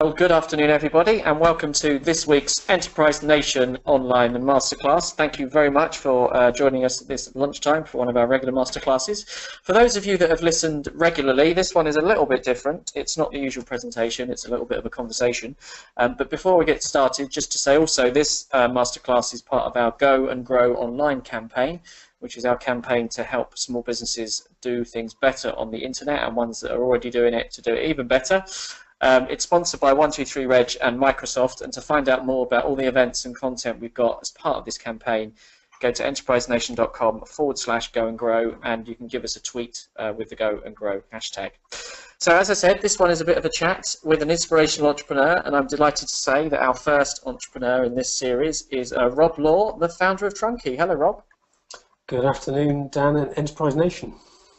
Well, good afternoon, everybody, and welcome to this week's Enterprise Nation online masterclass. Thank you very much for joining us at this lunchtime for one of our regular masterclasses. For those of you that have listened regularly, this one is a little bit different. It's not the usual presentation, it's a little bit of a conversation. But before we get started, just to say also this masterclass is part of our Go and Grow online campaign, which is our campaign to help small businesses do things better on the internet and ones that are already doing it to do it even better. It's sponsored by 123reg and Microsoft, and to find out more about all the events and content we've got as part of this campaign, go to enterprisenation.com/go and grow, and you can give us a tweet with the Go and Grow hashtag. So as I said, this one is a bit of a chat with an inspirational entrepreneur, and I'm delighted to say that our first entrepreneur in this series is Rob Law, the founder of Trunki. Hello, Rob. Good afternoon, Dan and Enterprise Nation.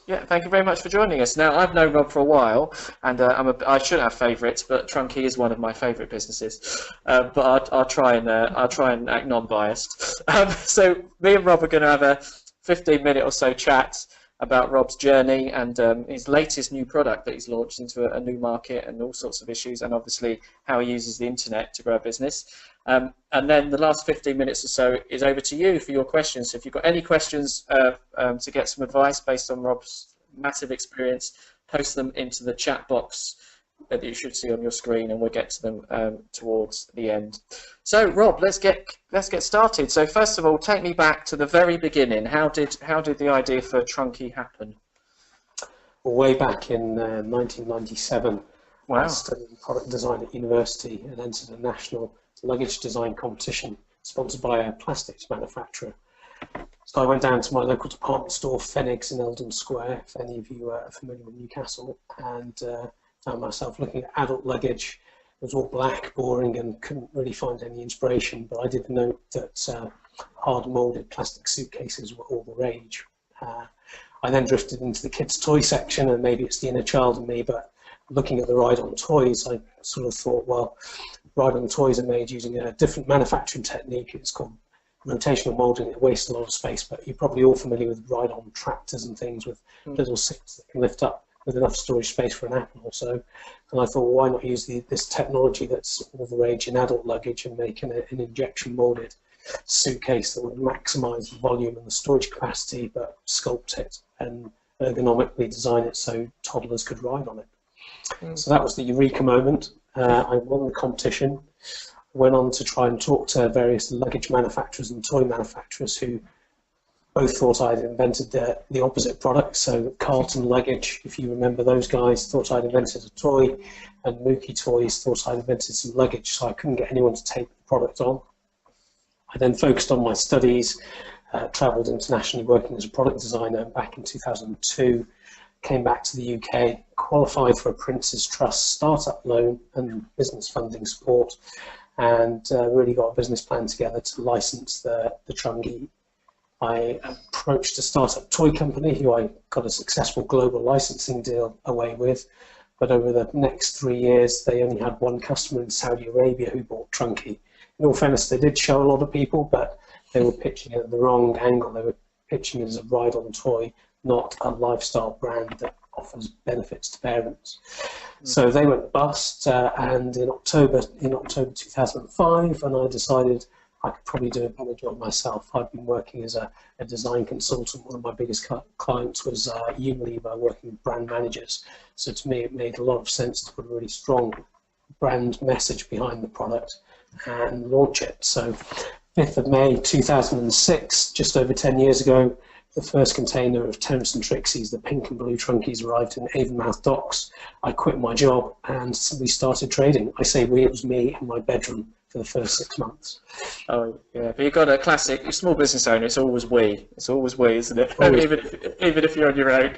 Yeah, thank you very much for joining us. Now, I've known Rob for a while, and I should have favourites, but Trunki is one of my favourite businesses. But I'll try and act non-biased. So me and Rob are going to have a 15-minute or so chat about Rob's journey and his latest new product that he's launched into a new market and all sorts of issues, and obviously how he uses the internet to grow a business. And then the last 15 minutes or so is over to you for your questions. So if you've got any questions to get some advice based on Rob's massive experience, post them into the chat box that you should see on your screen, and we'll get to them towards the end. So Rob, let's get started. So first of all, take me back to the very beginning. How did the idea for Trunki happen? Way back in 1997, wow. I studied product design at university and entered a national luggage design competition sponsored by a plastics manufacturer. So I went down to my local department store, Phoenix in Eldon Square, if any of you are familiar with Newcastle, and found myself looking at adult luggage. It was all black, boring, and couldn't really find any inspiration, but I did note that hard moulded plastic suitcases were all the rage. I then drifted into the kids' toy section, and maybe it's the inner child in me, but looking at the ride-on toys, I sort of thought, well, ride-on toys are made using a different manufacturing technique. It's called rotational moulding. It wastes a lot of space, but you're probably all familiar with ride-on tractors and things with little seats that can lift up with enough storage space for an apple or so. And I thought, well, why not use this technology that's all the rage in adult luggage and make an injection moulded suitcase that would maximise the volume and the storage capacity, but sculpt it and ergonomically design it so toddlers could ride on it. So that was the eureka moment. I won the competition. Went on to try and talk to various luggage manufacturers and toy manufacturers who both thought I'd invented the opposite product. So Carlton Luggage, if you remember those guys, thought I'd invented a toy, and Mookie Toys thought I'd invented some luggage, so I couldn't get anyone to take the product on. I then focused on my studies, travelled internationally working as a product designer back in 2002, came back to the UK, qualified for a Prince's Trust startup loan and business funding support, and really got a business plan together to license the Trunki. I approached a startup toy company who I got a successful global licensing deal away with, but over the next 3 years they only had one customer in Saudi Arabia who bought Trunki. In all fairness, they did show a lot of people, but they were pitching it at the wrong angle. They were pitching it as a ride-on toy, not a lifestyle brand that offers benefits to parents. So they went bust, and in October 2005, and I decided I could probably do a better job myself. I'd been working as a design consultant. One of my biggest clients was Unilever, working with brand managers. So to me, it made a lot of sense to put a really strong brand message behind the product and launch it. So 5th of May 2006, just over 10 years ago, the first container of Terence and Trixie's, the pink and blue Trunkies, arrived in Avonmouth docks. I quit my job and we started trading. I say we, it was me in my bedroom for the first 6 months. Oh yeah, but you've got a classic. You're a small business owner. It's always we. It's always we, isn't it? even if you're on your own.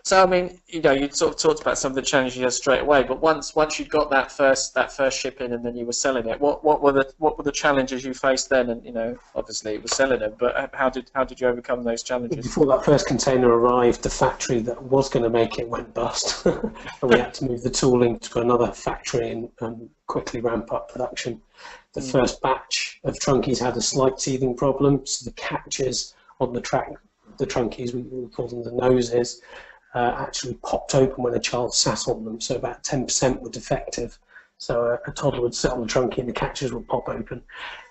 So I mean, you know, you sort of talked about some of the challenges you had straight away. But once you got that first shipping and then you were selling it, what were the challenges you faced then? And you know, obviously it was selling it, but how did you overcome those challenges? Before that first container arrived, the factory that was going to make it went bust, and we had to move the tooling to another factory and quickly ramp up production. The first batch of Trunkies had a slight teething problem, so the catches on the Trunkies, we call them the noses, actually popped open when a child sat on them, so about 10% were defective. So a toddler would sit on the trunkie and the catches would pop open.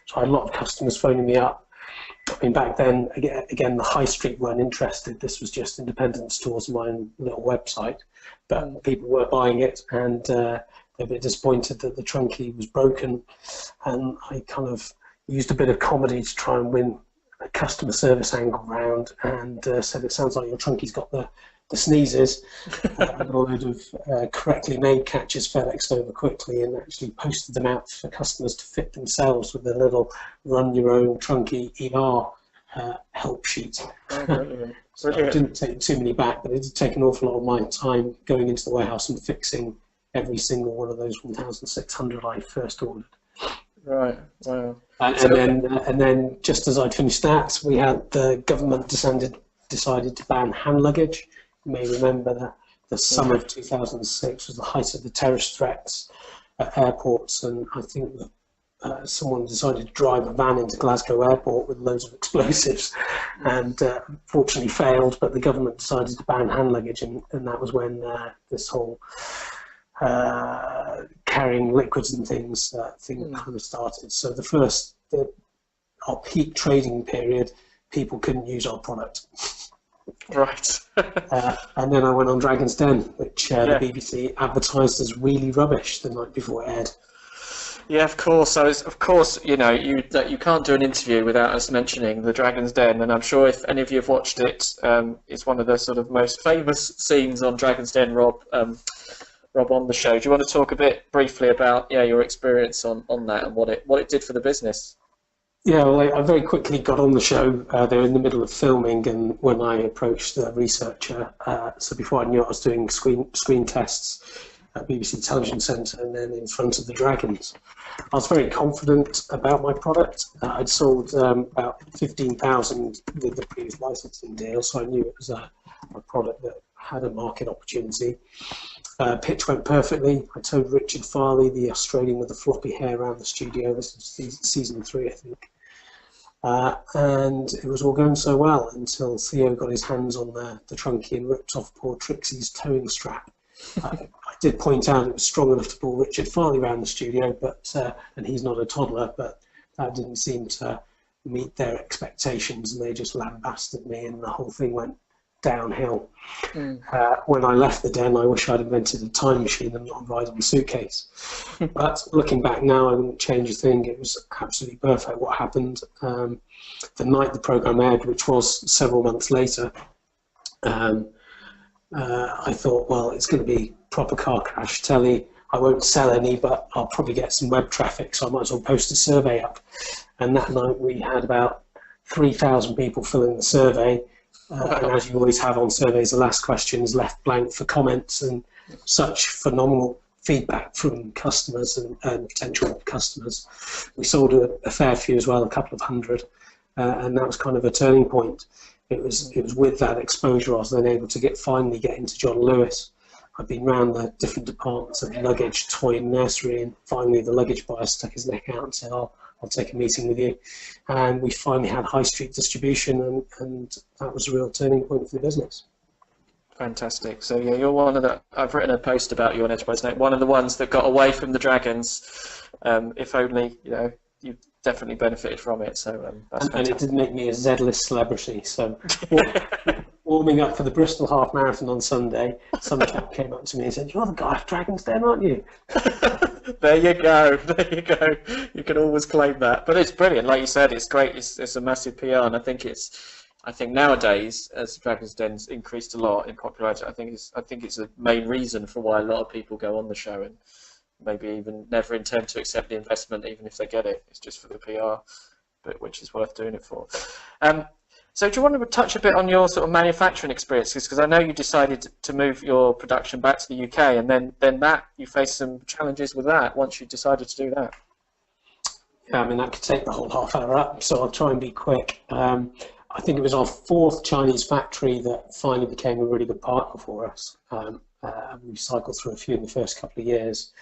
So I had a lot of customers phoning me up. I mean, back then, again, the high street weren't interested. This was just independent stores, my own little website. But people were buying it, and they were a bit disappointed that the trunkie was broken. And I kind of used a bit of comedy to try and win a customer service angle round, and said, it sounds like your trunkie's got the sneezes. I got a load of correctly made catches FedExed over quickly, and actually posted them out for customers to fit themselves with a little run your own trunkie ER help sheet. Oh, brilliant. So I didn't take too many back, but it did take an awful lot of my time going into the warehouse and fixing every single one of those 1,600 I first ordered. Right. Wow. And then just as I'd finished that, we had the government decided to ban hand luggage. You may remember that the summer of 2006 was the height of the terrorist threats at airports, and I think that someone decided to drive a van into Glasgow airport with loads of explosives, and fortunately failed, but the government decided to ban hand luggage, and that was when this whole carrying liquids and thing kind of started. So our peak trading period, people couldn't use our product. Right. And then I went on Dragon's Den, which the BBC advertised as really rubbish the night before it aired. Yeah, of course. Of course, you can't do an interview without us mentioning the Dragon's Den, and I'm sure if any of you have watched it, it's one of the sort of most famous scenes on Dragon's Den. Rob, on the show, do you want to talk a bit briefly about your experience on that and what it did for the business? Yeah, well, I very quickly got on the show. They were in the middle of filming, and when I approached the researcher, so before I knew it, I was doing screen tests at BBC Television Centre and then in front of the Dragons. I was very confident about my product. I'd sold about 15,000 with the previous licensing deal, so I knew it was a product that had a market opportunity. Pitch went perfectly. I told Richard Farley, the Australian with the floppy hair, around the studio. This was season 3, I think. And it was all going so well until Theo got his hands on the trunkie and ripped off poor Trixie's towing strap. I did point out it was strong enough to pull Richard Farley around the studio, and he's not a toddler, but that didn't seem to meet their expectations, and they just lambasted me, and the whole thing went downhill. When I left the den, I wish I'd invented a time machine and not a riding suitcase. But looking back now, I wouldn't change a thing. It was absolutely perfect what happened. The night the programme aired, which was several months later, I thought, well, it's going to be proper car crash telly. I won't sell any, but I'll probably get some web traffic, so I might as well post a survey up. And that night we had about 3,000 people filling the survey. And as you always have on surveys, the last question is left blank for comments, and such phenomenal feedback from customers and potential customers. We sold a fair few as well, a couple of hundred, and that was kind of a turning point. It was with that exposure I was then able to finally get into John Lewis. I've been round the different departments of luggage, toy and nursery, and finally the luggage buyer stuck his neck out and said, I'll take a meeting with you. And we finally had high street distribution, and that was a real turning point for the business. Fantastic. So yeah, you're one of the, I've written a post about you on Enterprise Net, one of the ones that got away from the Dragons. If only, you definitely benefited from it. So that's and it did make me a Z-list celebrity. So warming up for the Bristol Half Marathon on Sunday, some chap came up to me and said, "You're the guy from Dragon's Den, aren't you?" There you go. There you go. You can always claim that. But it's brilliant. Like you said, it's great. It's a massive PR, and I think nowadays, as Dragon's Den's increased a lot in popularity, I think it's a main reason for why a lot of people go on the show and maybe even never intend to accept the investment, even if they get it. It's just for the PR, but which is worth doing it for. So do you want to touch a bit on your sort of manufacturing experiences? Because I know you decided to move your production back to the UK, and then that you faced some challenges with that once you decided to do that. Yeah, I mean, that could take the whole half hour up, so I'll try and be quick. I think it was our 4th Chinese factory that finally became a really good partner for us. We cycled through a few in the first couple of years.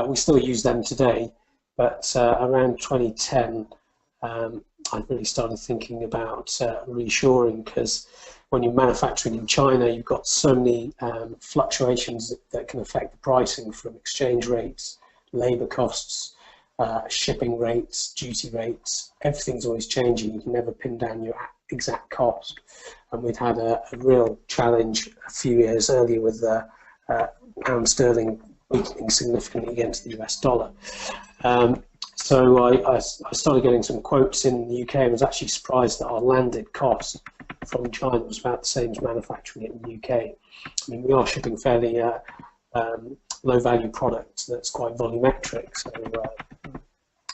We still use them today, but around 2010, I really started thinking about reshoring, because when you're manufacturing in China, you've got so many fluctuations that can affect the pricing, from exchange rates labour costs, shipping rates, duty rates. Everything's always changing. You can never pin down your exact cost. And we'd had a real challenge a few years earlier with the pound sterling weakening significantly against the US dollar. So I started getting some quotes in the UK and was actually surprised that our landed cost from China was about the same as manufacturing it in the UK. I mean, we are shipping fairly low value products that's quite volumetric, so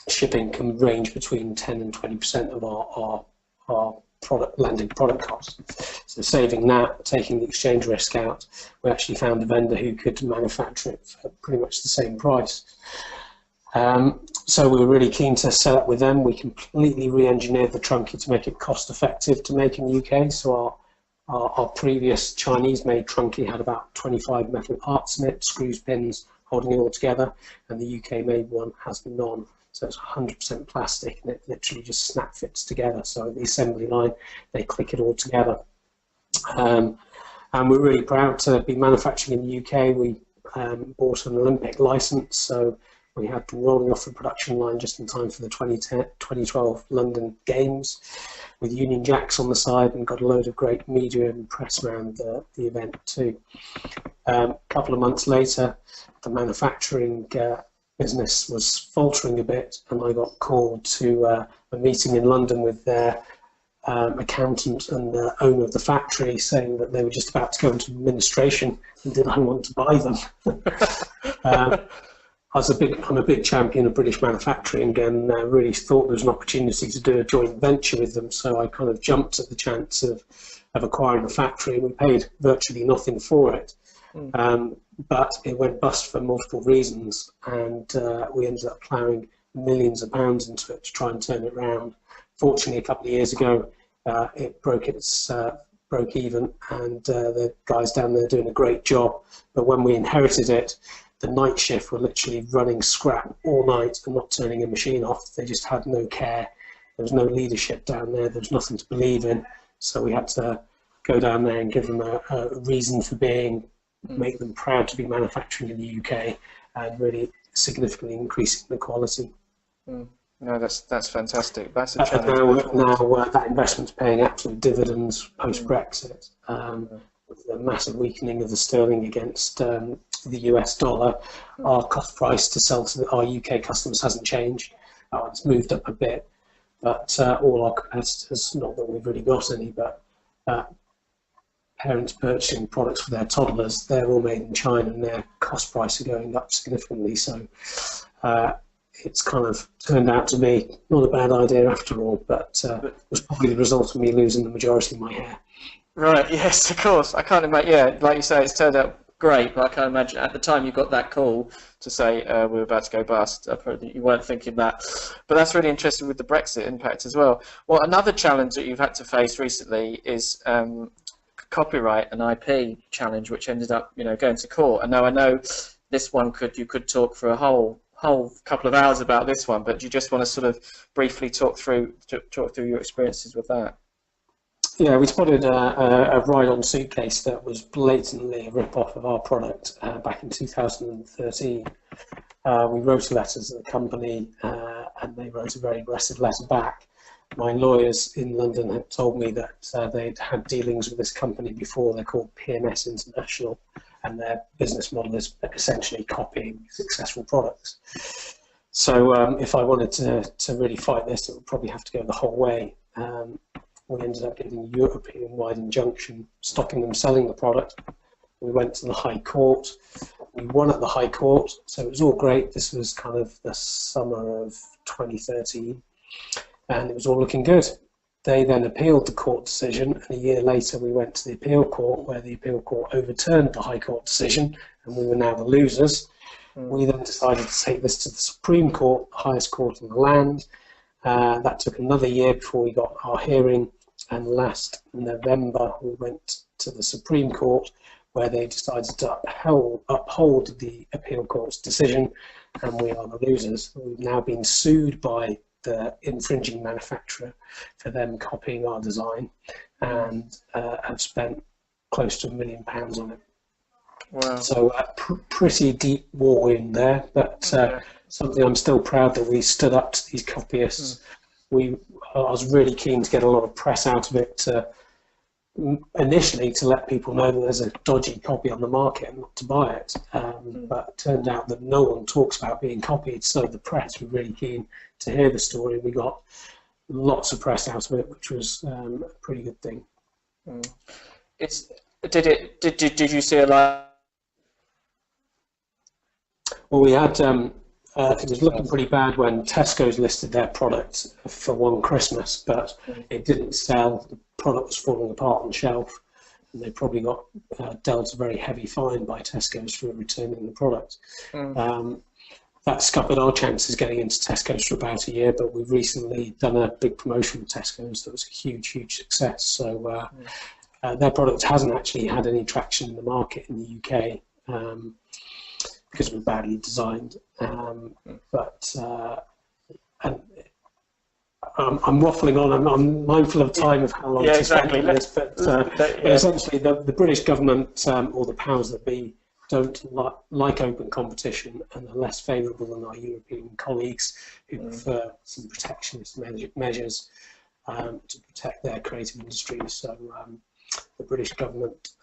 shipping can range between 10 and 20% of our landed product costs. So saving that, taking the exchange risk out, we actually found a vendor who could manufacture it for pretty much the same price. So we were really keen to set up with them. We completely re-engineered the Trunki to make it cost effective to make in the UK. So our previous Chinese-made Trunki had about 25 metal parts in it, screws, pins, holding it all together, and the UK-made one has none. So it's 100% plastic, and it literally just snap fits together. So at the assembly line, they click it all together. And we're really proud to be manufacturing in the UK. We bought an Olympic license, so we had them rolling off the production line just in time for the 2012 London Games, with Union Jacks on the side, and got a load of great media and press around the event too. A couple of months later, the manufacturing business was faltering a bit, and I got called to a meeting in London with their accountant and the owner of the factory, saying that they were just about to go into administration and did I want to buy them. I'm a big champion of British manufacturing, and really thought there was an opportunity to do a joint venture with them, so I kind of jumped at the chance of acquiring the factory, and we paid virtually nothing for it. But it went bust for multiple reasons, and we ended up ploughing millions of pounds into it to try and turn it around. Fortunately, a couple of years ago, it broke even, and the guys down there are doing a great job. But when we inherited it, the night shift were literally running scrap all night and not turning a machine off. They just had no care. There was no leadership down there. There was nothing to believe in. So we had to go down there and give them a reason for being, make them proud to be manufacturing in the UK, and really significantly increasing the quality. No, that's fantastic. That's a challenge. Now that investment's paying absolute dividends post-Brexit. With the massive weakening of the sterling against the US dollar, our cost price to sell to our UK customers hasn't changed. It's moved up a bit, but all our competitors, not that we've really got any, but parents purchasing products for their toddlers, they're all made in China, and their cost price are going up significantly. So it's kind of turned out to be not a bad idea after all, but it was probably the result of me losing the majority of my hair. Right, yes, of course. I can't imagine, yeah, like you say, it's turned out great, but I can't imagine at the time you got that call to say we were about to go bust. Probably you weren't thinking that. But that's really interesting with the Brexit impact as well. Well, another challenge that you've had to face recently is copyright and IP challenge, which ended up, going to court. And now I know this one you could talk for a whole couple of hours about this one, but do you just want to sort of briefly talk through your experiences with that? Yeah, we spotted a ride-on suitcase that was blatantly a rip-off of our product back in 2013. We wrote a letter to the company, and they wrote a very aggressive letter back. My lawyers in London had told me that they'd had dealings with this company before. They're called PMS International, and their business model is essentially copying successful products. So if I wanted to really fight this, it would probably have to go the whole way. We ended up getting a European-wide injunction stopping them selling the product. We went to the High Court. We won at the High Court, so it was all great. This was kind of the summer of 2013, and it was all looking good. They then appealed the court decision, and a year later we went to the appeal court, where the appeal court overturned the High Court decision, and we were now the losers. We then decided to take this to the Supreme Court, the highest court in the land. That took another year before we got our hearing, and last November we went to the Supreme Court, where they decided to uphold the appeal court's decision, and we are the losers. We've now been sued by the infringing manufacturer for them copying our design, and have spent close to £1 million on it. Wow. So pretty deep war in there, but something I'm still proud that we stood up to these copyists. I was really keen to get a lot of press out of it initially to let people know that there's a dodgy copy on the market and not to buy it. But it turned out that no one talks about being copied, so the press were really keen to hear the story. We got lots of press out of it, which was a pretty good thing. Did you see a lot? Well, we had it was looking pretty bad when Tesco's listed their product for one Christmas, but it didn't sell. The product was falling apart on the shelf, and they probably got dealt a very heavy fine by Tesco's for returning the product. That scuppered our chances getting into Tesco's for about a year, but we've recently done a big promotion with Tesco's that was a huge success. So their product hasn't actually had any traction in the market in the UK. Because we're badly designed, but and I'm waffling on. I'm mindful of time of how long to spend on this, but essentially the British government or the powers that be don't like open competition and are less favourable than our European colleagues who prefer some protectionist measures to protect their creative industries. So the British government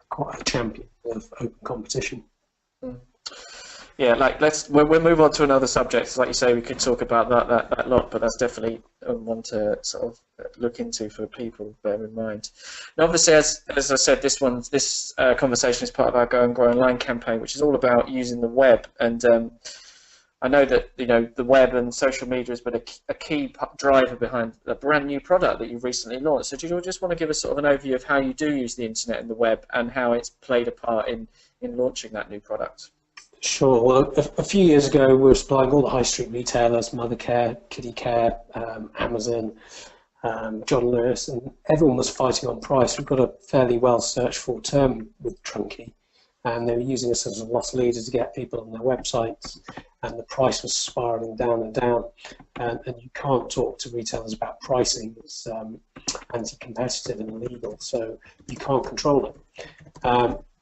quite a champion of open competition. Yeah, we'll move on to another subject. Like you say, we could talk about that lot, but that's definitely one to sort of look into for people. Bear in mind. Now, obviously, as I said, this conversation is part of our Go and Grow Online campaign, which is all about using the web. And I know that the web and social media has been a key driver behind a brand new product that you've recently launched. So do you just want to give us sort of an overview of how you do use the internet and the web and how it's played a part in launching that new product? Sure. Well, a few years ago, we were supplying all the high street retailers, Mothercare, Kitty Care, Amazon, John Lewis, and everyone was fighting on price. We've got a fairly well searched for term with Trunki, and they were using us as a loss leader to get people on their websites, and the price was spiralling down and down, and you can't talk to retailers about pricing. It's anti-competitive and illegal, so you can't control it.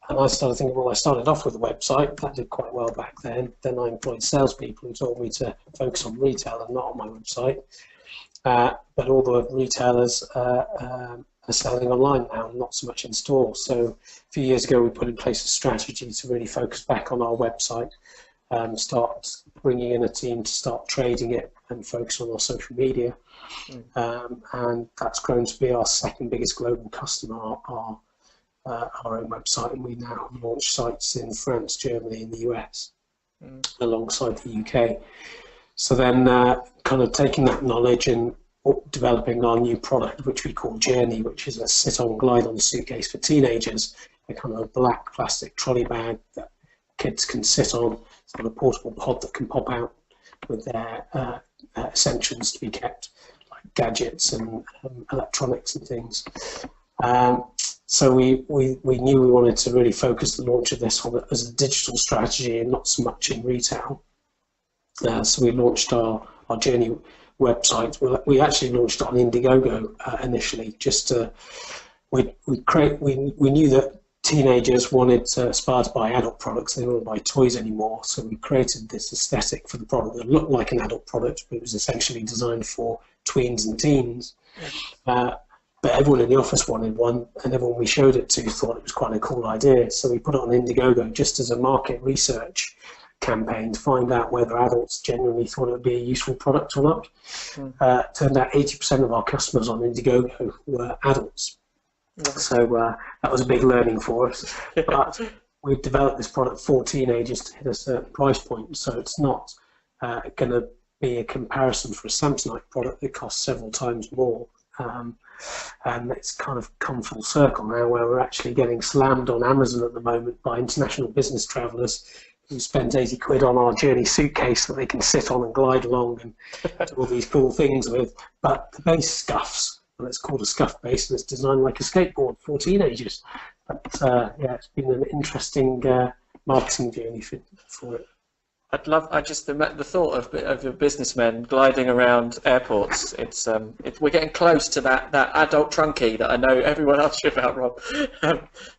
And I started thinking, well, I started off with a website, that did quite well back then. Then I employed salespeople who told me to focus on retail and not on my website. But all the retailers are selling online now, not so much in store. So a few years ago, we put in place a strategy to really focus back on our website, start bringing in a team to start trading it and focus on our social media. And that's grown to be our second biggest global customer, our own website, and we now have launched sites in France, Germany, and the US, alongside the UK. So then, kind of taking that knowledge and developing our new product, which we call Journey, which is a sit-on, glide-on suitcase for teenagers, a kind of black plastic trolley bag that kids can sit on. It's got a portable pod that can pop out with their essentials to be kept, like gadgets and electronics and things. So we knew we wanted to really focus the launch of this on as a digital strategy and not so much in retail. So we launched our Journey website. We actually launched it on Indiegogo initially. Just we knew that teenagers wanted to aspire to buy adult products. They didn't want to buy toys anymore. So we created this aesthetic for the product that looked like an adult product, but it was essentially designed for tweens and teens. But everyone in the office wanted one, and everyone we showed it to thought it was quite a cool idea. So we put it on Indiegogo just as a market research campaign to find out whether adults genuinely thought it would be a useful product or not. Turned out 80% of our customers on Indiegogo were adults. So that was a big learning for us. But we've developed this product for teenagers to hit a certain price point, so it's not going to be a comparison for a Samsonite product that costs several times more. And it's kind of come full circle now, where we're actually getting slammed on Amazon at the moment by international business travellers who spent 80 quid on our Journey suitcase that they can sit on and glide along and do all these cool things with. But the base scuffs, and it's called a scuff base, and it's designed like a skateboard for teenagers. But yeah, it's been an interesting marketing journey for it. I just the thought of the businessmen gliding around airports. We're getting close to that adult Trunki that I know everyone asked you about, Rob.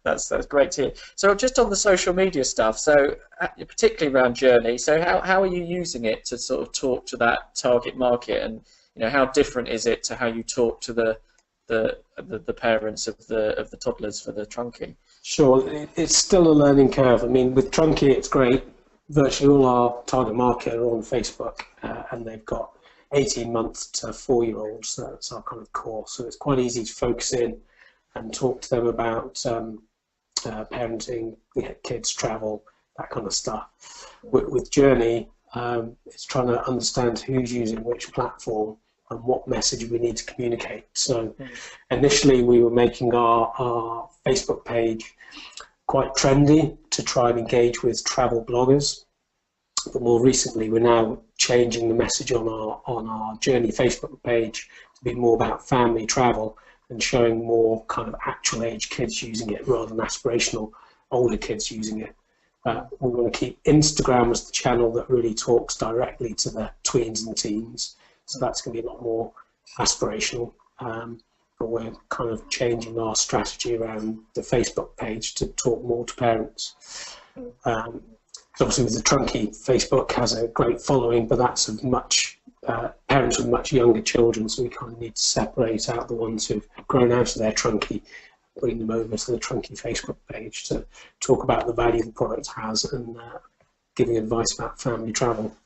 That's great to hear. So just on the social media stuff, so particularly around Journey. So how are you using it to sort of talk to that target market, and how different is it to how you talk to the parents of the toddlers for the Trunki? Sure, it's still a learning curve. I mean, with Trunki, it's great. Virtually all our target market are on Facebook, and they've got 18 months to 4-year-olds. So that's our kind of core. So it's quite easy to focus in and talk to them about parenting, kids, travel, that kind of stuff. With Journey, it's trying to understand who's using which platform and what message we need to communicate. So initially we were making our Facebook page quite trendy to try and engage with travel bloggers, but more recently we're now changing the message on our Journey Facebook page to be more about family travel and showing more kind of actual age kids using it rather than aspirational older kids using it. We want to keep Instagram as the channel that really talks directly to the tweens and teens, so that's going to be a lot more aspirational. But we're kind of changing our strategy around the Facebook page to talk more to parents. So obviously with the Trunki, Facebook has a great following, but that's of much parents with much younger children, so we kind of need to separate out the ones who've grown out of their Trunki, bring them over to the Trunki Facebook page to talk about the value the product has and giving advice about family travel.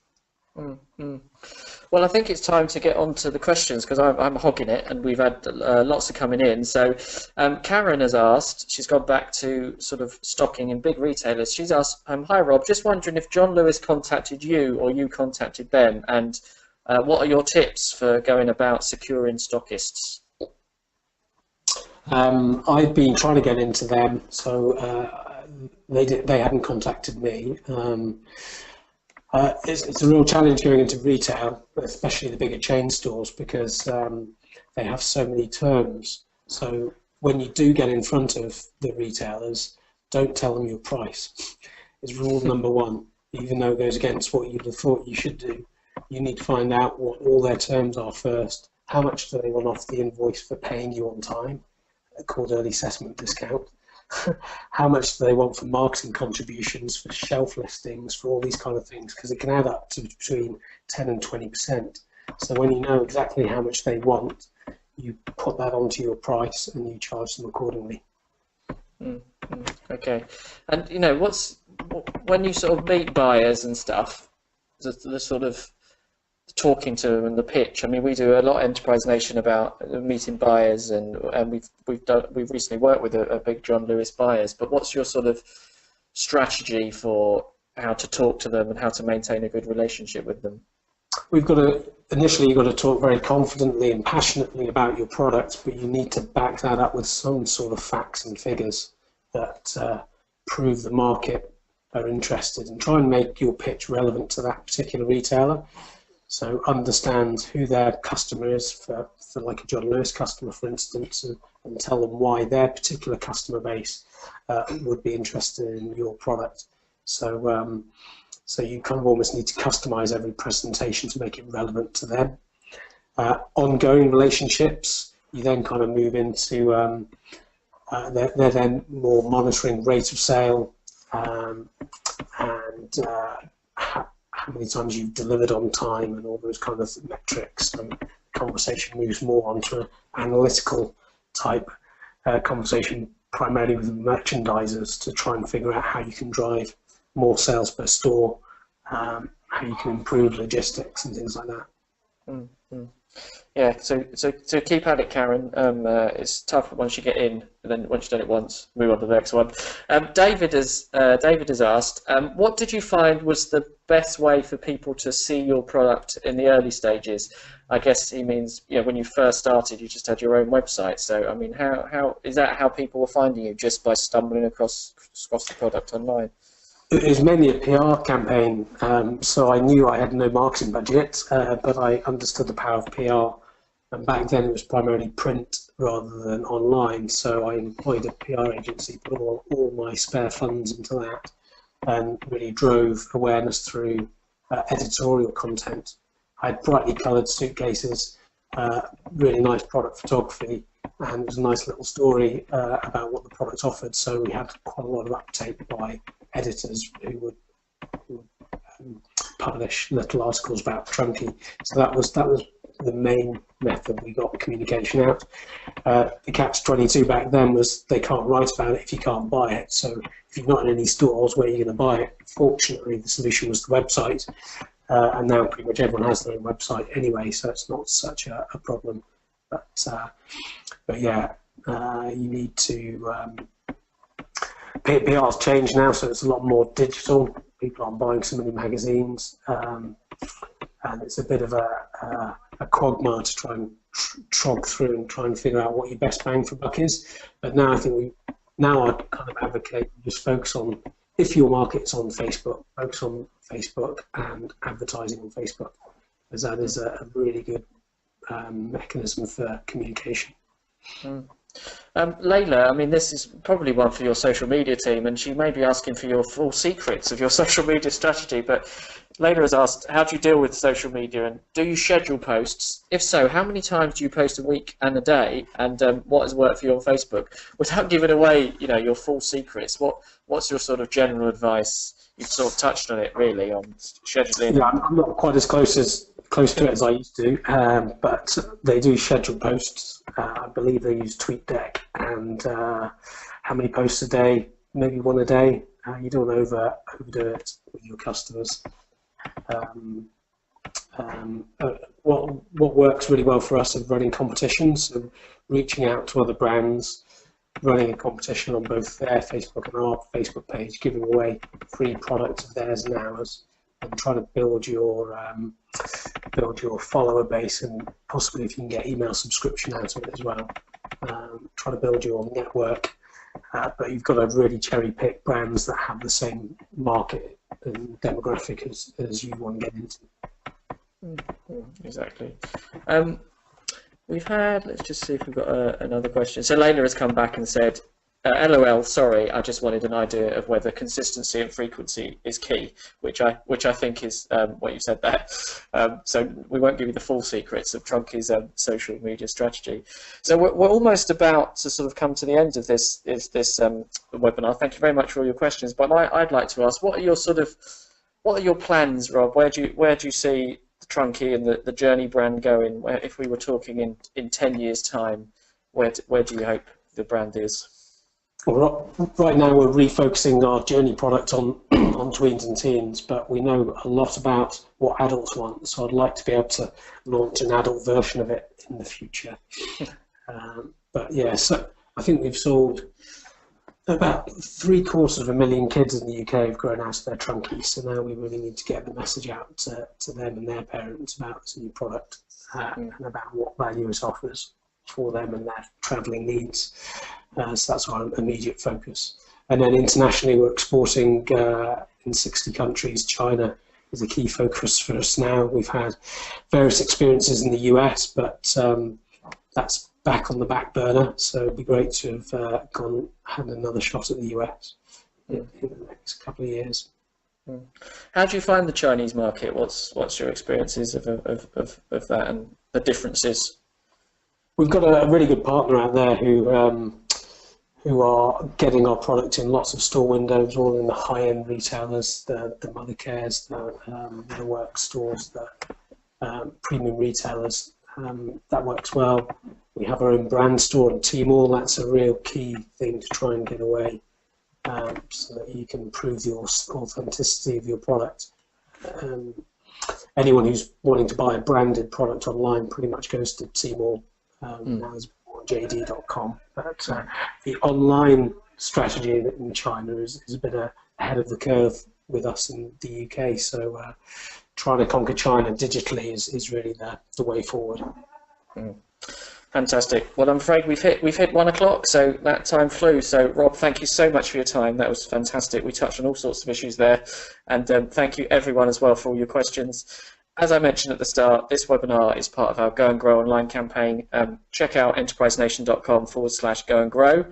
Well, I think it's time to get on to the questions because I'm hogging it and we've had lots of coming in. So Karen has asked, she's gone back to sort of stocking in big retailers. She's asked, hi Rob, just wondering if John Lewis contacted you or you contacted them, and what are your tips for going about securing stockists? I've been trying to get into them, so they hadn't contacted me. It's a real challenge going into retail, especially the bigger chain stores, because they have so many terms. So when you do get in front of the retailers, don't tell them your price. It's rule number one. Even though it goes against what you'd have thought you should do, you need to find out what all their terms are first. How much do they want off the invoice for paying you on time, called early settlement discount? How much do they want for marketing contributions, for shelf listings, for all these kind of things, because it can add up to between 10 and 20%. So when you know exactly how much they want, you put that onto your price and you charge them accordingly. Okay. And when you sort of meet buyers and stuff, the sort of talking to them and the pitch. I mean, we do a lot at Enterprise Nation about meeting buyers, and we've recently worked with a big John Lewis buyers. But what's your sort of strategy for how to talk to them and how to maintain a good relationship with them? Initially you've got to talk very confidently and passionately about your product, but you need to back that up with some sort of facts and figures that prove the market are interested, and try and make your pitch relevant to that particular retailer. So understand who their customer is for like a John Lewis customer, for instance, and tell them why their particular customer base would be interested in your product. So so you kind of almost need to customize every presentation to make it relevant to them. Ongoing relationships, you then kind of move into, they're then more monitoring rate of sale and how many times you've delivered on time and all those kind of metrics. So the conversation moves more onto an analytical type conversation, primarily with merchandisers, to try and figure out how you can drive more sales per store, how you can improve logistics and things like that. Yeah, so keep at it, Karen. It's tough once you get in, and then once you've done it once, move on to the next one. David has asked, what did you find was the best way for people to see your product in the early stages? I guess he means, when you first started, you just had your own website. So I mean, how is that how people were finding you, just by stumbling across the product online? It was mainly a PR campaign, so I knew I had no marketing budget, but I understood the power of PR. And back then it was primarily print rather than online, so I employed a PR agency, put all my spare funds into that, and really drove awareness through editorial content. I had brightly coloured suitcases, really nice product photography, and it was a nice little story about what the product offered. So we had quite a lot of uptake by editors who would publish little articles about Trunki. So that was the main method we got communication out. The catch-22 back then was they can't write about it if you can't buy it. So if you're not in any stores, where are you going to buy it? Fortunately, the solution was the website, and now pretty much everyone has their own website anyway, so it's not such a problem. But yeah, you need to. PR's changed now, so it's a lot more digital. People aren't buying so many magazines, and it's a bit of a quagmire to try and trog through and try and figure out what your best bang for buck is. But now I think I'd kind of advocate just focus on, if your market's on Facebook, focus on Facebook and advertising on Facebook, as that is a really good mechanism for communication. Mm. Layla, I mean, this is probably one for your social media team, and she may be asking for your full secrets of your social media strategy, but Layla has asked, how do you deal with social media, and do you schedule posts? If so, how many times do you post a week and a day, and what has worked for you on Facebook? Without giving away, your full secrets, what's your sort of general advice? You've sort of touched on it, really, on scheduling. Yeah, I'm not quite as close to it as I used to, but they do schedule posts. I believe they use TweetDeck, and how many posts a day? Maybe one a day. You don't overdo it with your customers. What works really well for us is running competitions, so reaching out to other brands, running a competition on both their Facebook and our Facebook page, giving away free products of theirs and ours, and trying to build your follower base, and possibly if you can get email subscription out of it as well. Try to build your network, but you've got to really cherry pick brands that have the same market and demographic as you want to get into. Exactly. We've had, let's just see if we've got another question. So Layla has come back and said, LOL, sorry, I just wanted an idea of whether consistency and frequency is key, which I think is what you said there. So we won't give you the full secrets of Trunki's social media strategy. So we're almost about to sort of come to the end of this webinar. Thank you very much for all your questions. But I'd like to ask, what are your plans, Rob? Where do you see the Trunki and the Journey brand going? If we were talking in 10 years' time, where do you hope the brand is? Well, right now we're refocusing our Journey product on tweens and teens, but we know a lot about what adults want, so I'd like to be able to launch an adult version of it in the future. But yeah, so I think we've sold about 750,000 kids in the UK have grown out of their Trunkies, so now we really need to get the message out to them and their parents about this new product and about what value it offers for them and their travelling needs. So that's our immediate focus. And then internationally, we're exporting in 60 countries. China is a key focus for us now. We've had various experiences in the US, but that's back on the back burner. So it'd be great to have had another shot at the US in the next couple of years. How do you find the Chinese market? What's your experiences of that and the differences? We've got a really good partner out there who are getting our product in lots of store windows, all in the high-end retailers, the Mother Cares, the work stores, the premium retailers. That works well. We have our own brand store at Tmall. That's a real key thing to try and get away, so that you can prove the authenticity of your product. Anyone who's wanting to buy a branded product online pretty much goes to Tmall. Now is JD.com, but the online strategy in China is a bit ahead of the curve with us in the UK. So trying to conquer China digitally is really the way forward. Fantastic. Well, I'm afraid we've hit 1 o'clock, so that time flew. So Rob, thank you so much for your time. That was fantastic. We touched on all sorts of issues there, and thank you everyone as well for all your questions. As I mentioned at the start, this webinar is part of our Go and Grow online campaign. Check out enterprisenation.com/Go and Grow.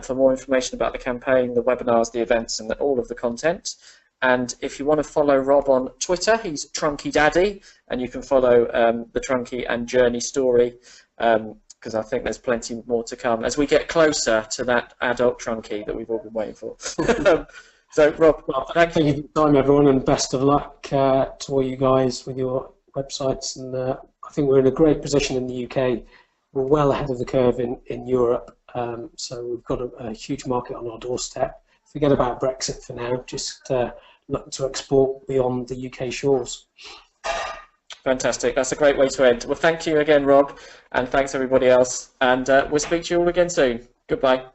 for more information about the campaign, the webinars, the events, and all of the content. And if you want to follow Rob on Twitter, he's Trunki Daddy, and you can follow the Trunki and Journey story, because I think there's plenty more to come as we get closer to that adult Trunki that we've all been waiting for. So, Rob, well, thank you for your time, everyone, and best of luck to all you guys with your websites. And I think we're in a great position in the UK. We're well ahead of the curve in Europe, so we've got a huge market on our doorstep. Forget about Brexit for now, just look to export beyond the UK shores. Fantastic, that's a great way to end. Well, thank you again, Rob, and thanks everybody else, and we'll speak to you all again soon. Goodbye.